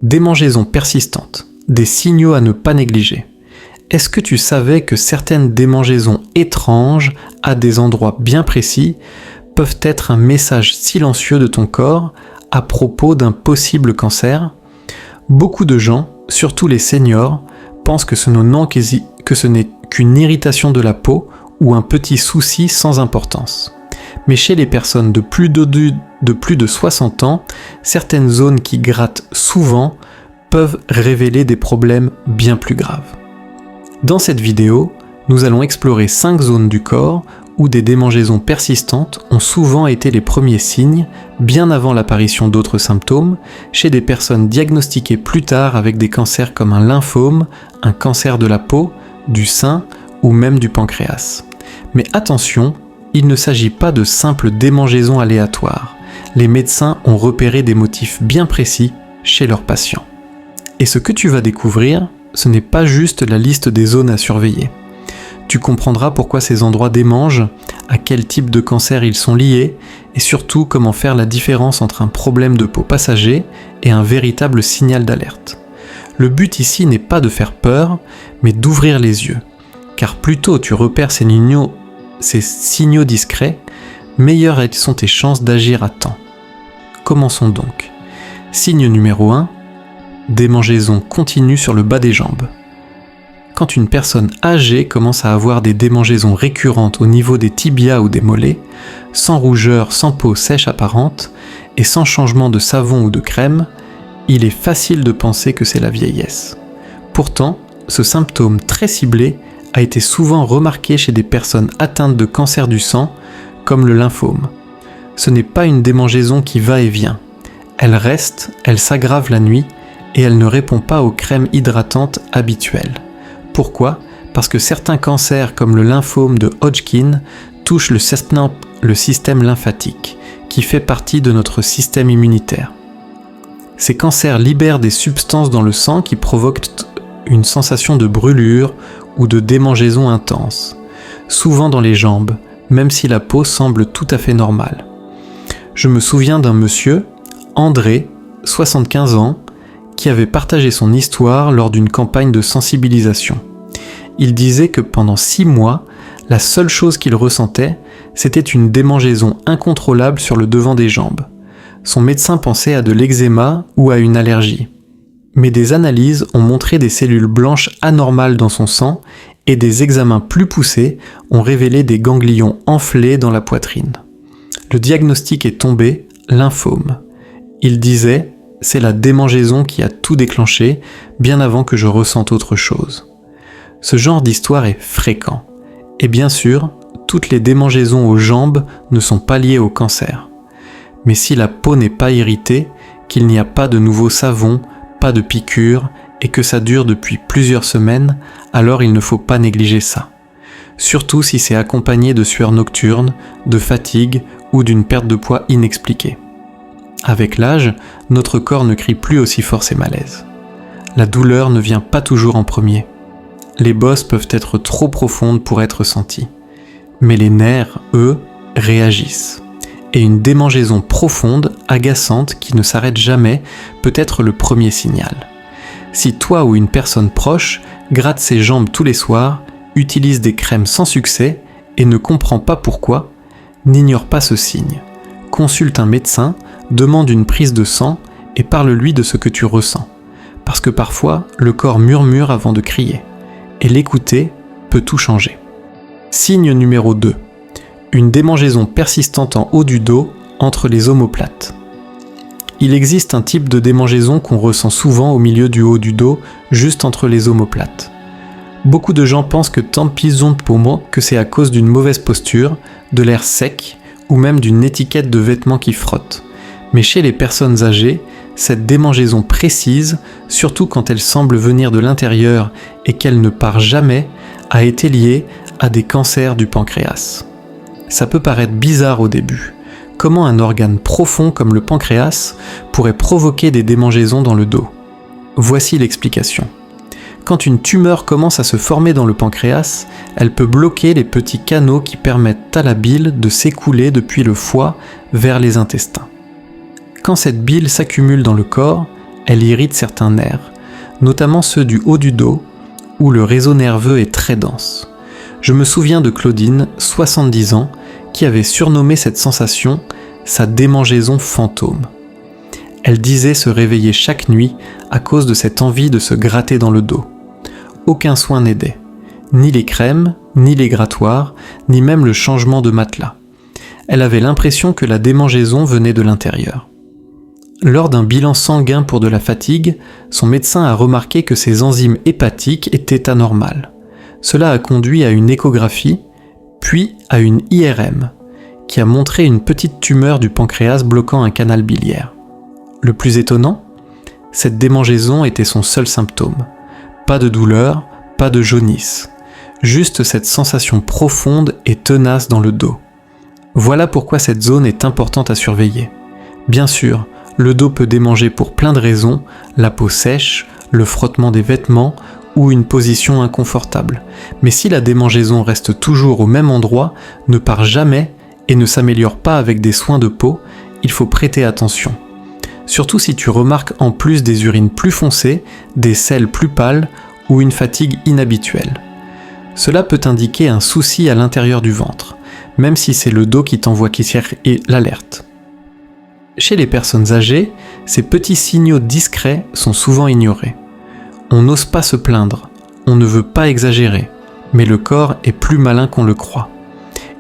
Démangeaisons persistantes, des signaux à ne pas négliger. Est-ce que tu savais que certaines démangeaisons étranges, à des endroits bien précis, peuvent être un message silencieux de ton corps à propos d'un possible cancer ? Beaucoup de gens, surtout les seniors, pensent que ce n'est qu'une irritation de la peau ou un petit souci sans importance. Mais chez les personnes de plus de 60 ans, certaines zones qui grattent souvent peuvent révéler des problèmes bien plus graves. Dans cette vidéo, nous allons explorer 5 zones du corps où des démangeaisons persistantes ont souvent été les premiers signes, bien avant l'apparition d'autres symptômes, chez des personnes diagnostiquées plus tard avec des cancers comme un lymphome, un cancer de la peau, du sein ou même du pancréas. Mais attention, il ne s'agit pas de simples démangeaisons aléatoires. Les médecins ont repéré des motifs bien précis chez leurs patients. Et ce que tu vas découvrir, ce n'est pas juste la liste des zones à surveiller. Tu comprendras pourquoi ces endroits démangent, à quel type de cancer ils sont liés, et surtout comment faire la différence entre un problème de peau passager et un véritable signal d'alerte. Le but ici n'est pas de faire peur, mais d'ouvrir les yeux. Car plus tôt tu repères ces signaux discrets, meilleures sont tes chances d'agir à temps. Commençons donc. Signe numéro 1, démangeaison continue sur le bas des jambes. Quand une personne âgée commence à avoir des démangeaisons récurrentes au niveau des tibias ou des mollets, sans rougeur, sans peau sèche apparente, et sans changement de savon ou de crème, il est facile de penser que c'est la vieillesse. Pourtant, ce symptôme très ciblé a été souvent remarqué chez des personnes atteintes de cancer du sang, comme le lymphome. Ce n'est pas une démangeaison qui va et vient. Elle reste, elle s'aggrave la nuit, et elle ne répond pas aux crèmes hydratantes habituelles. Pourquoi ? Parce que certains cancers comme le lymphome de Hodgkin touchent le système lymphatique, qui fait partie de notre système immunitaire. Ces cancers libèrent des substances dans le sang qui provoquent une sensation de brûlure ou de démangeaison intense, souvent dans les jambes, même si la peau semble tout à fait normale. Je me souviens d'un monsieur, André, 75 ans, qui avait partagé son histoire lors d'une campagne de sensibilisation. Il disait que pendant 6 mois, la seule chose qu'il ressentait, c'était une démangeaison incontrôlable sur le devant des jambes. Son médecin pensait à de l'eczéma ou à une allergie. Mais des analyses ont montré des cellules blanches anormales dans son sang et des examens plus poussés ont révélé des ganglions enflés dans la poitrine. Le diagnostic est tombé, lymphome. Il disait « C'est la démangeaison qui a tout déclenché, bien avant que je ressente autre chose ». Ce genre d'histoire est fréquent. Et bien sûr, toutes les démangeaisons aux jambes ne sont pas liées au cancer. Mais si la peau n'est pas irritée, qu'il n'y a pas de nouveau savon, pas de piqûres, et que ça dure depuis plusieurs semaines, alors il ne faut pas négliger ça. Surtout si c'est accompagné de sueur nocturne, de fatigue ou d'une perte de poids inexpliquée. Avec l'âge, notre corps ne crie plus aussi fort ses malaises. La douleur ne vient pas toujours en premier. Les bosses peuvent être trop profondes pour être senties. Mais les nerfs, eux, réagissent. Et une démangeaison profonde, agaçante, qui ne s'arrête jamais, peut être le premier signal. Si toi ou une personne proche gratte ses jambes tous les soirs, utilise des crèmes sans succès et ne comprend pas pourquoi, n'ignore pas ce signe. Consulte un médecin, demande une prise de sang et parle-lui de ce que tu ressens. Parce que parfois, le corps murmure avant de crier. Et l'écouter peut tout changer. Signe numéro 2. Une démangeaison persistante en haut du dos entre les omoplates. Il existe un type de démangeaison qu'on ressent souvent au milieu du haut du dos, juste entre les omoplates. Beaucoup de gens pensent que que c'est à cause d'une mauvaise posture, de l'air sec ou même d'une étiquette de vêtements qui frotte. Mais chez les personnes âgées, cette démangeaison précise, surtout quand elle semble venir de l'intérieur et qu'elle ne part jamais, a été liée à des cancers du pancréas. Ça peut paraître bizarre au début. Comment un organe profond comme le pancréas pourrait provoquer des démangeaisons dans le dos ? Voici l'explication. Quand une tumeur commence à se former dans le pancréas, elle peut bloquer les petits canaux qui permettent à la bile de s'écouler depuis le foie vers les intestins. Quand cette bile s'accumule dans le corps, elle irrite certains nerfs, notamment ceux du haut du dos, où le réseau nerveux est très dense. Je me souviens de Claudine, 70 ans, qui avait surnommé cette sensation sa démangeaison fantôme. Elle disait se réveiller chaque nuit à cause de cette envie de se gratter dans le dos. Aucun soin n'aidait, ni les crèmes, ni les grattoirs, ni même le changement de matelas. Elle avait l'impression que la démangeaison venait de l'intérieur. Lors d'un bilan sanguin pour de la fatigue, son médecin a remarqué que ses enzymes hépatiques étaient anormales. Cela a conduit à une échographie, puis à une IRM, qui a montré une petite tumeur du pancréas bloquant un canal biliaire. Le plus étonnant, cette démangeaison était son seul symptôme. Pas de douleur, pas de jaunisse. Juste cette sensation profonde et tenace dans le dos. Voilà pourquoi cette zone est importante à surveiller. Bien sûr, le dos peut démanger pour plein de raisons, la peau sèche, le frottement des vêtements ou une position inconfortable. Mais si la démangeaison reste toujours au même endroit, ne part jamais et ne s'améliore pas avec des soins de peau, il faut prêter attention. Surtout si tu remarques en plus des urines plus foncées, des selles plus pâles ou une fatigue inhabituelle. Cela peut indiquer un souci à l'intérieur du ventre, même si c'est le dos qui t'envoie l'alerte. Chez les personnes âgées, ces petits signaux discrets sont souvent ignorés. On n'ose pas se plaindre, on ne veut pas exagérer, mais le corps est plus malin qu'on le croit.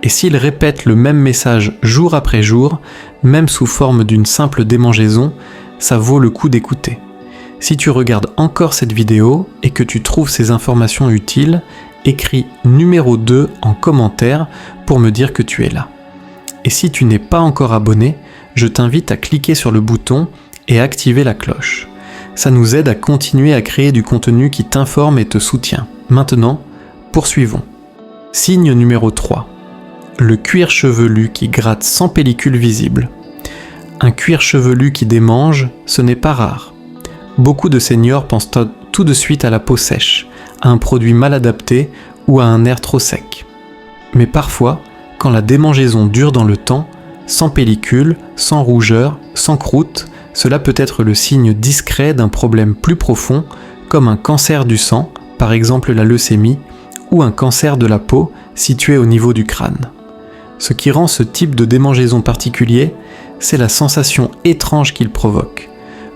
Et s'il répète le même message jour après jour, même sous forme d'une simple démangeaison, ça vaut le coup d'écouter. Si tu regardes encore cette vidéo et que tu trouves ces informations utiles, écris numéro 2 en commentaire pour me dire que tu es là. Et si tu n'es pas encore abonné, je t'invite à cliquer sur le bouton et activer la cloche. Ça nous aide à continuer à créer du contenu qui t'informe et te soutient. Maintenant, poursuivons. Signe numéro 3. Le cuir chevelu qui gratte sans pellicule visible. Un cuir chevelu qui démange, ce n'est pas rare. Beaucoup de seniors pensent tout de suite à la peau sèche, à un produit mal adapté ou à un air trop sec. Mais parfois, quand la démangeaison dure dans le temps, sans pellicule, sans rougeur, sans croûte, cela peut être le signe discret d'un problème plus profond, comme un cancer du sang, par exemple la leucémie, ou un cancer de la peau situé au niveau du crâne. Ce qui rend ce type de démangeaison particulier, c'est la sensation étrange qu'il provoque.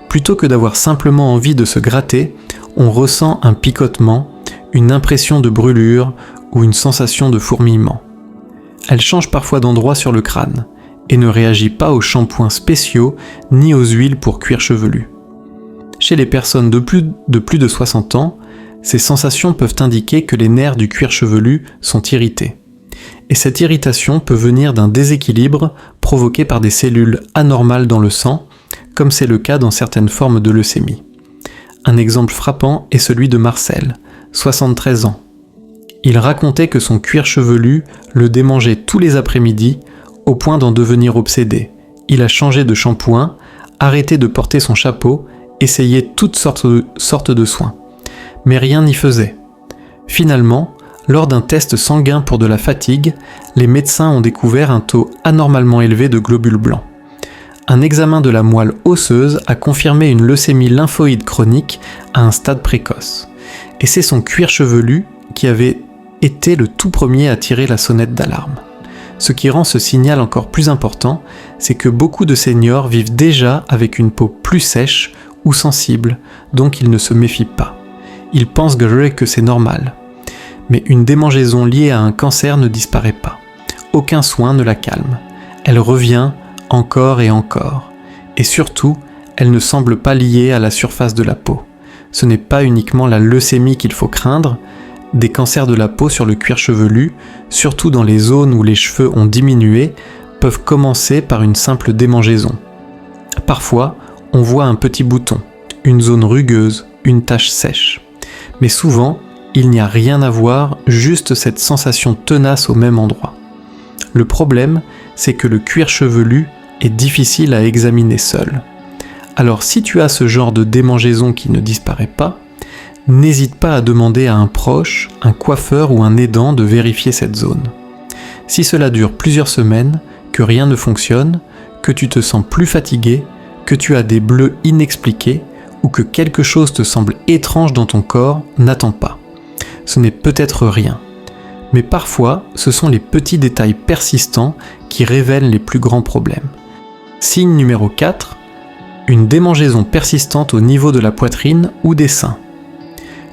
Plutôt que d'avoir simplement envie de se gratter, on ressent un picotement, une impression de brûlure ou une sensation de fourmillement. Elle change parfois d'endroit sur le crâne et ne réagit pas aux shampoings spéciaux ni aux huiles pour cuir chevelu. Chez les personnes de plus de 60 ans, ces sensations peuvent indiquer que les nerfs du cuir chevelu sont irrités. Et cette irritation peut venir d'un déséquilibre provoqué par des cellules anormales dans le sang, comme c'est le cas dans certaines formes de leucémie. Un exemple frappant est celui de Marcel, 73 ans. Il racontait que son cuir chevelu le démangeait tous les après-midi, au point d'en devenir obsédé. Il a changé de shampoing, arrêté de porter son chapeau, essayé toutes sortes de soins. Mais rien n'y faisait. Finalement, lors d'un test sanguin pour de la fatigue, les médecins ont découvert un taux anormalement élevé de globules blancs. Un examen de la moelle osseuse a confirmé une leucémie lymphoïde chronique à un stade précoce. Et c'est son cuir chevelu qui avait été le tout premier à tirer la sonnette d'alarme. Ce qui rend ce signal encore plus important, c'est que beaucoup de seniors vivent déjà avec une peau plus sèche ou sensible, donc ils ne se méfient pas. Ils pensent que c'est normal. Mais une démangeaison liée à un cancer ne disparaît pas. Aucun soin ne la calme. Elle revient encore et encore. Et surtout, elle ne semble pas liée à la surface de la peau. Ce n'est pas uniquement la leucémie qu'il faut craindre. Des cancers de la peau sur le cuir chevelu, surtout dans les zones où les cheveux ont diminué, peuvent commencer par une simple démangeaison. Parfois, on voit un petit bouton, une zone rugueuse, une tache sèche. Mais souvent, il n'y a rien à voir, juste cette sensation tenace au même endroit. Le problème, c'est que le cuir chevelu est difficile à examiner seul. Alors si tu as ce genre de démangeaison qui ne disparaît pas, n'hésite pas à demander à un proche, un coiffeur ou un aidant de vérifier cette zone. Si cela dure plusieurs semaines, que rien ne fonctionne, que tu te sens plus fatigué, que tu as des bleus inexpliqués ou que quelque chose te semble étrange dans ton corps, n'attends pas. Ce n'est peut-être rien. Mais parfois, ce sont les petits détails persistants qui révèlent les plus grands problèmes. Signe numéro 4, une démangeaison persistante au niveau de la poitrine ou des seins.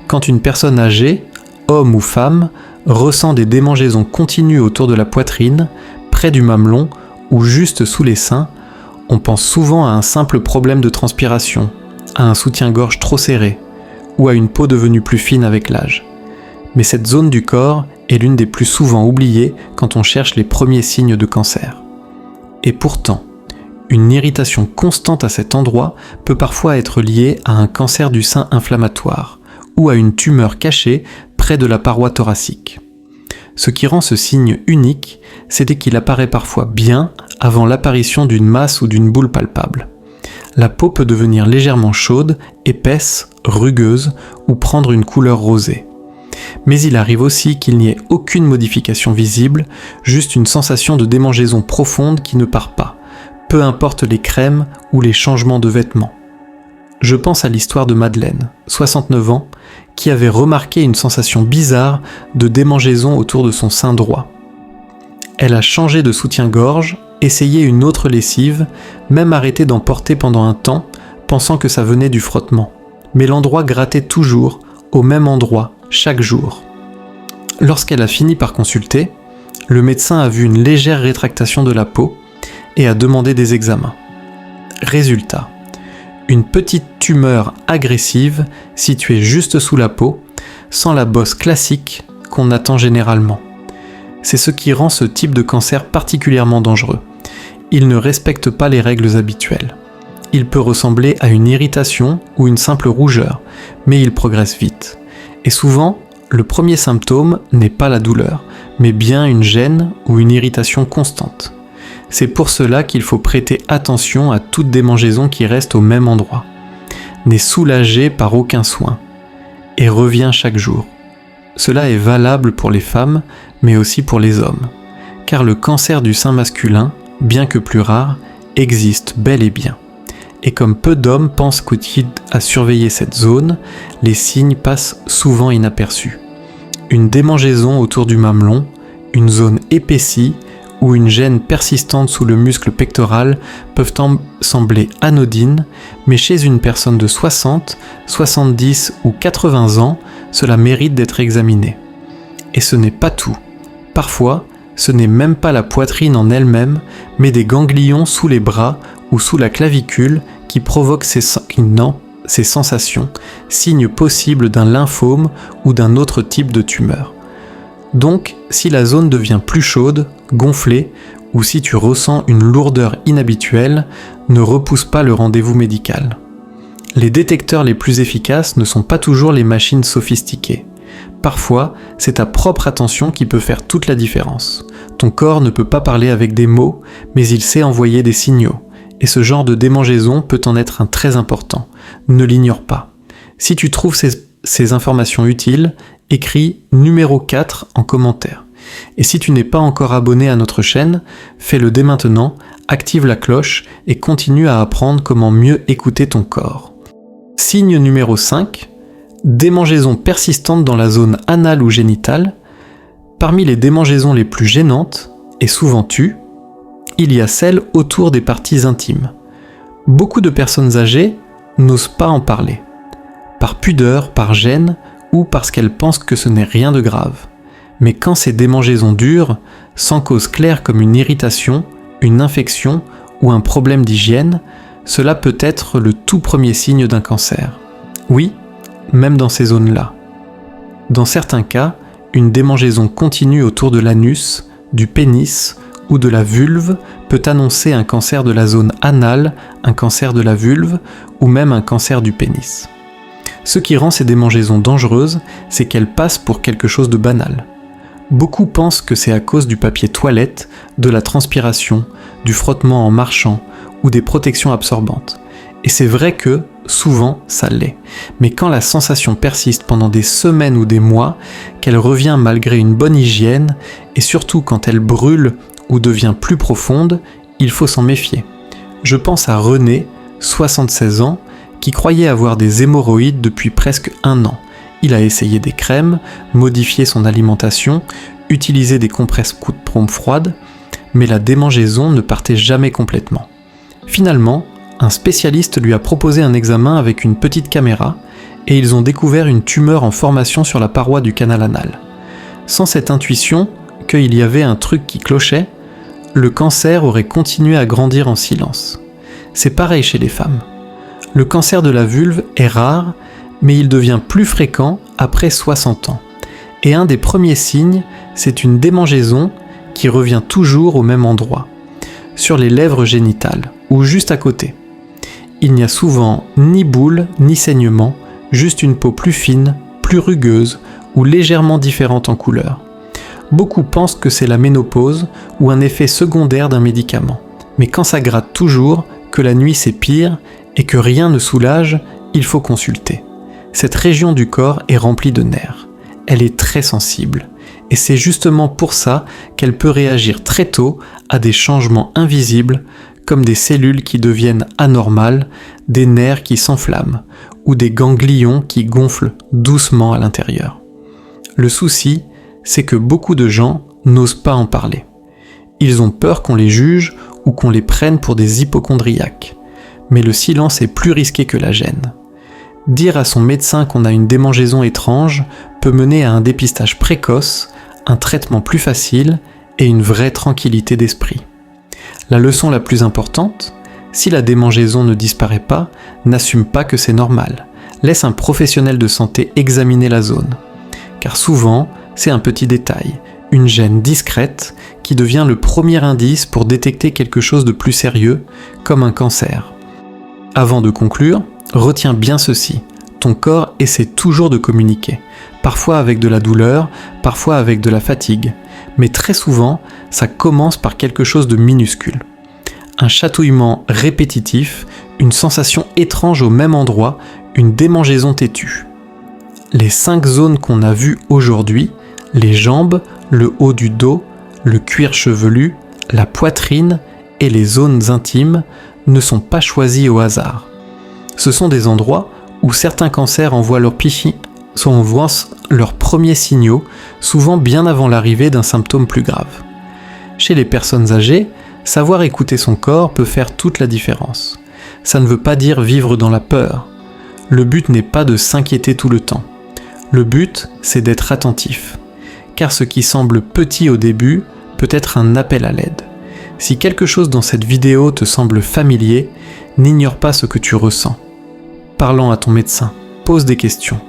Quand une personne âgée, homme ou femme, ressent des démangeaisons continues autour de la poitrine, près du mamelon ou juste sous les seins, on pense souvent à un simple problème de transpiration, à un soutien-gorge trop serré ou à une peau devenue plus fine avec l'âge. Mais cette zone du corps est l'une des plus souvent oubliées quand on cherche les premiers signes de cancer. Et pourtant, une irritation constante à cet endroit peut parfois être liée à un cancer du sein inflammatoire ou à une tumeur cachée près de la paroi thoracique. Ce qui rend ce signe unique, c'est qu'il apparaît parfois bien avant l'apparition d'une masse ou d'une boule palpable. La peau peut devenir légèrement chaude, épaisse, rugueuse ou prendre une couleur rosée. Mais il arrive aussi qu'il n'y ait aucune modification visible, juste une sensation de démangeaison profonde qui ne part pas, peu importe les crèmes ou les changements de vêtements. Je pense à l'histoire de Madeleine, 69 ans, qui avait remarqué une sensation bizarre de démangeaison autour de son sein droit. Elle a changé de soutien-gorge, essayé une autre lessive, même arrêté d'en porter pendant un temps, pensant que ça venait du frottement. Mais l'endroit grattait toujours, au même endroit, chaque jour. Lorsqu'elle a fini par consulter, le médecin a vu une légère rétractation de la peau et a demandé des examens. Résultat, une petite tumeur agressive située juste sous la peau, sans la bosse classique qu'on attend généralement. C'est ce qui rend ce type de cancer particulièrement dangereux. Il ne respecte pas les règles habituelles. Il peut ressembler à une irritation ou une simple rougeur, mais il progresse vite. Et souvent, le premier symptôme n'est pas la douleur, mais bien une gêne ou une irritation constante. C'est pour cela qu'il faut prêter attention à toute démangeaison qui reste au même endroit. N'est soulagé par aucun soin et revient chaque jour. Cela est valable pour les femmes, mais aussi pour les hommes, car le cancer du sein masculin, bien que plus rare, existe bel et bien. Et comme peu d'hommes pensent qu'utile à surveiller cette zone, les signes passent souvent inaperçus. Une démangeaison autour du mamelon, une zone épaissie ou une gêne persistante sous le muscle pectoral peuvent sembler anodines, mais chez une personne de 60, 70 ou 80 ans, cela mérite d'être examiné. Et ce n'est pas tout. Parfois, ce n'est même pas la poitrine en elle-même, mais des ganglions sous les bras ou sous la clavicule qui provoquent ces sensations, signe possible d'un lymphome ou d'un autre type de tumeur. Donc, si la zone devient plus chaude, gonflée, ou si tu ressens une lourdeur inhabituelle, ne repousse pas le rendez-vous médical. Les détecteurs les plus efficaces ne sont pas toujours les machines sophistiquées. Parfois, c'est ta propre attention qui peut faire toute la différence. Ton corps ne peut pas parler avec des mots, mais il sait envoyer des signaux. Et ce genre de démangeaison peut en être un très important. Ne l'ignore pas. Si tu trouves ces informations utiles, écris numéro 4 en commentaire. Et si tu n'es pas encore abonné à notre chaîne, fais-le dès maintenant, active la cloche et continue à apprendre comment mieux écouter ton corps. Signe numéro 5, démangeaison persistante dans la zone anale ou génitale. Parmi les démangeaisons les plus gênantes, et souvent tues, il y a celles autour des parties intimes. Beaucoup de personnes âgées n'osent pas en parler, par pudeur, par gêne ou parce qu'elles pensent que ce n'est rien de grave. Mais quand ces démangeaisons durent, sans cause claire comme une irritation, une infection ou un problème d'hygiène, cela peut être le tout premier signe d'un cancer. Oui, même dans ces zones-là. Dans certains cas, une démangeaison continue autour de l'anus, du pénis ou de la vulve peut annoncer un cancer de la zone anale, un cancer de la vulve ou même un cancer du pénis. Ce qui rend ces démangeaisons dangereuses, c'est qu'elles passent pour quelque chose de banal. Beaucoup pensent que c'est à cause du papier toilette, de la transpiration, du frottement en marchant ou des protections absorbantes. Et c'est vrai que, souvent, ça l'est. Mais quand la sensation persiste pendant des semaines ou des mois, qu'elle revient malgré une bonne hygiène, et surtout quand elle brûle ou devient plus profonde, il faut s'en méfier. Je pense à René, 76 ans, qui croyait avoir des hémorroïdes depuis presque 1 an. Il a essayé des crèmes, modifié son alimentation, utilisé des compresses coup de pompe froide, mais la démangeaison ne partait jamais complètement. Finalement, un spécialiste lui a proposé un examen avec une petite caméra et ils ont découvert une tumeur en formation sur la paroi du canal anal. Sans cette intuition qu'il y avait un truc qui clochait, le cancer aurait continué à grandir en silence. C'est pareil chez les femmes. Le cancer de la vulve est rare, mais il devient plus fréquent après 60 ans. Et un des premiers signes, c'est une démangeaison qui revient toujours au même endroit, sur les lèvres génitales, ou juste à côté. Il n'y a souvent ni boule, ni saignement, juste une peau plus fine, plus rugueuse, ou légèrement différente en couleur. Beaucoup pensent que c'est la ménopause ou un effet secondaire d'un médicament. Mais quand ça gratte toujours, que la nuit c'est pire, et que rien ne soulage, il faut consulter. Cette région du corps est remplie de nerfs. Elle est très sensible. Et c'est justement pour ça qu'elle peut réagir très tôt à des changements invisibles, comme des cellules qui deviennent anormales, des nerfs qui s'enflamment, ou des ganglions qui gonflent doucement à l'intérieur. Le souci, c'est que beaucoup de gens n'osent pas en parler. Ils ont peur qu'on les juge ou qu'on les prenne pour des hypocondriaques. Mais le silence est plus risqué que la gêne. Dire à son médecin qu'on a une démangeaison étrange peut mener à un dépistage précoce, un traitement plus facile et une vraie tranquillité d'esprit. La leçon la plus importante, si la démangeaison ne disparaît pas, n'assume pas que c'est normal. Laisse un professionnel de santé examiner la zone. Car souvent, c'est un petit détail, une gêne discrète qui devient le premier indice pour détecter quelque chose de plus sérieux, comme un cancer. Avant de conclure, retiens bien ceci, ton corps essaie toujours de communiquer, parfois avec de la douleur, parfois avec de la fatigue, mais très souvent, ça commence par quelque chose de minuscule. Un chatouillement répétitif, une sensation étrange au même endroit, une démangeaison têtue. Les 5 zones qu'on a vues aujourd'hui, les jambes, le haut du dos, le cuir chevelu, la poitrine et les zones intimes, ne sont pas choisies au hasard. Ce sont des endroits où certains cancers envoient leurs premiers signaux, souvent bien avant l'arrivée d'un symptôme plus grave. Chez les personnes âgées, savoir écouter son corps peut faire toute la différence. Ça ne veut pas dire vivre dans la peur. Le but n'est pas de s'inquiéter tout le temps. Le but, c'est d'être attentif. Car ce qui semble petit au début peut être un appel à l'aide. Si quelque chose dans cette vidéo te semble familier, n'ignore pas ce que tu ressens. Parlant à ton médecin, pose des questions.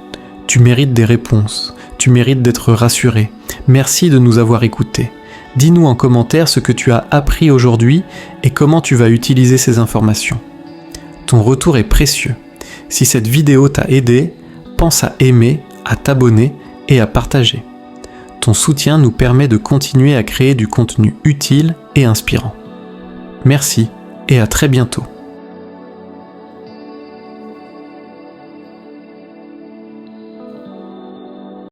Tu mérites des réponses, tu mérites d'être rassuré. Merci de nous avoir écoutés. Dis-nous en commentaire ce que tu as appris aujourd'hui et comment tu vas utiliser ces informations. Ton retour est précieux. Si cette vidéo t'a aidé, pense à aimer, à t'abonner et à partager. Ton soutien nous permet de continuer à créer du contenu utile et inspirant. Merci et à très bientôt.